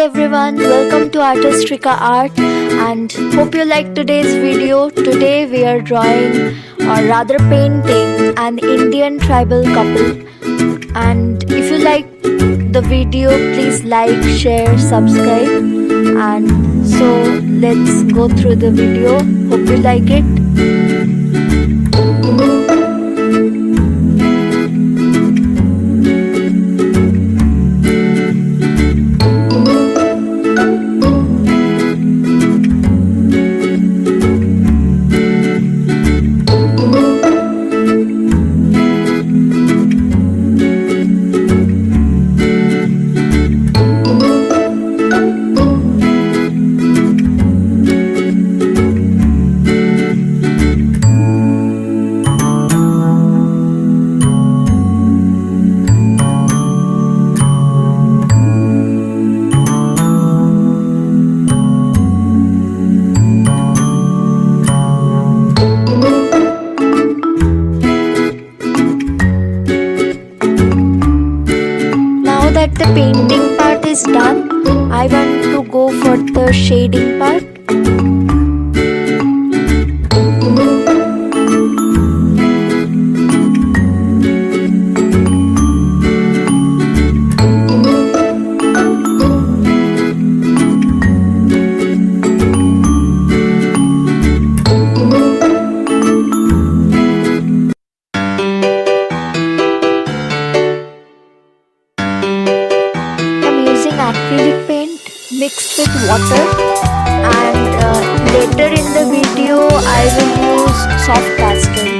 everyone, welcome to Artistrika Art and hope you like today's video. Today we are drawing or rather painting an Indian tribal couple, and if you like the video please like, share, subscribe. And so let's go through the video. Hope you like it. That the painting part is done, I want to go for the shading part. Acrylic paint mixed with water, and later in the video I will use soft pastel.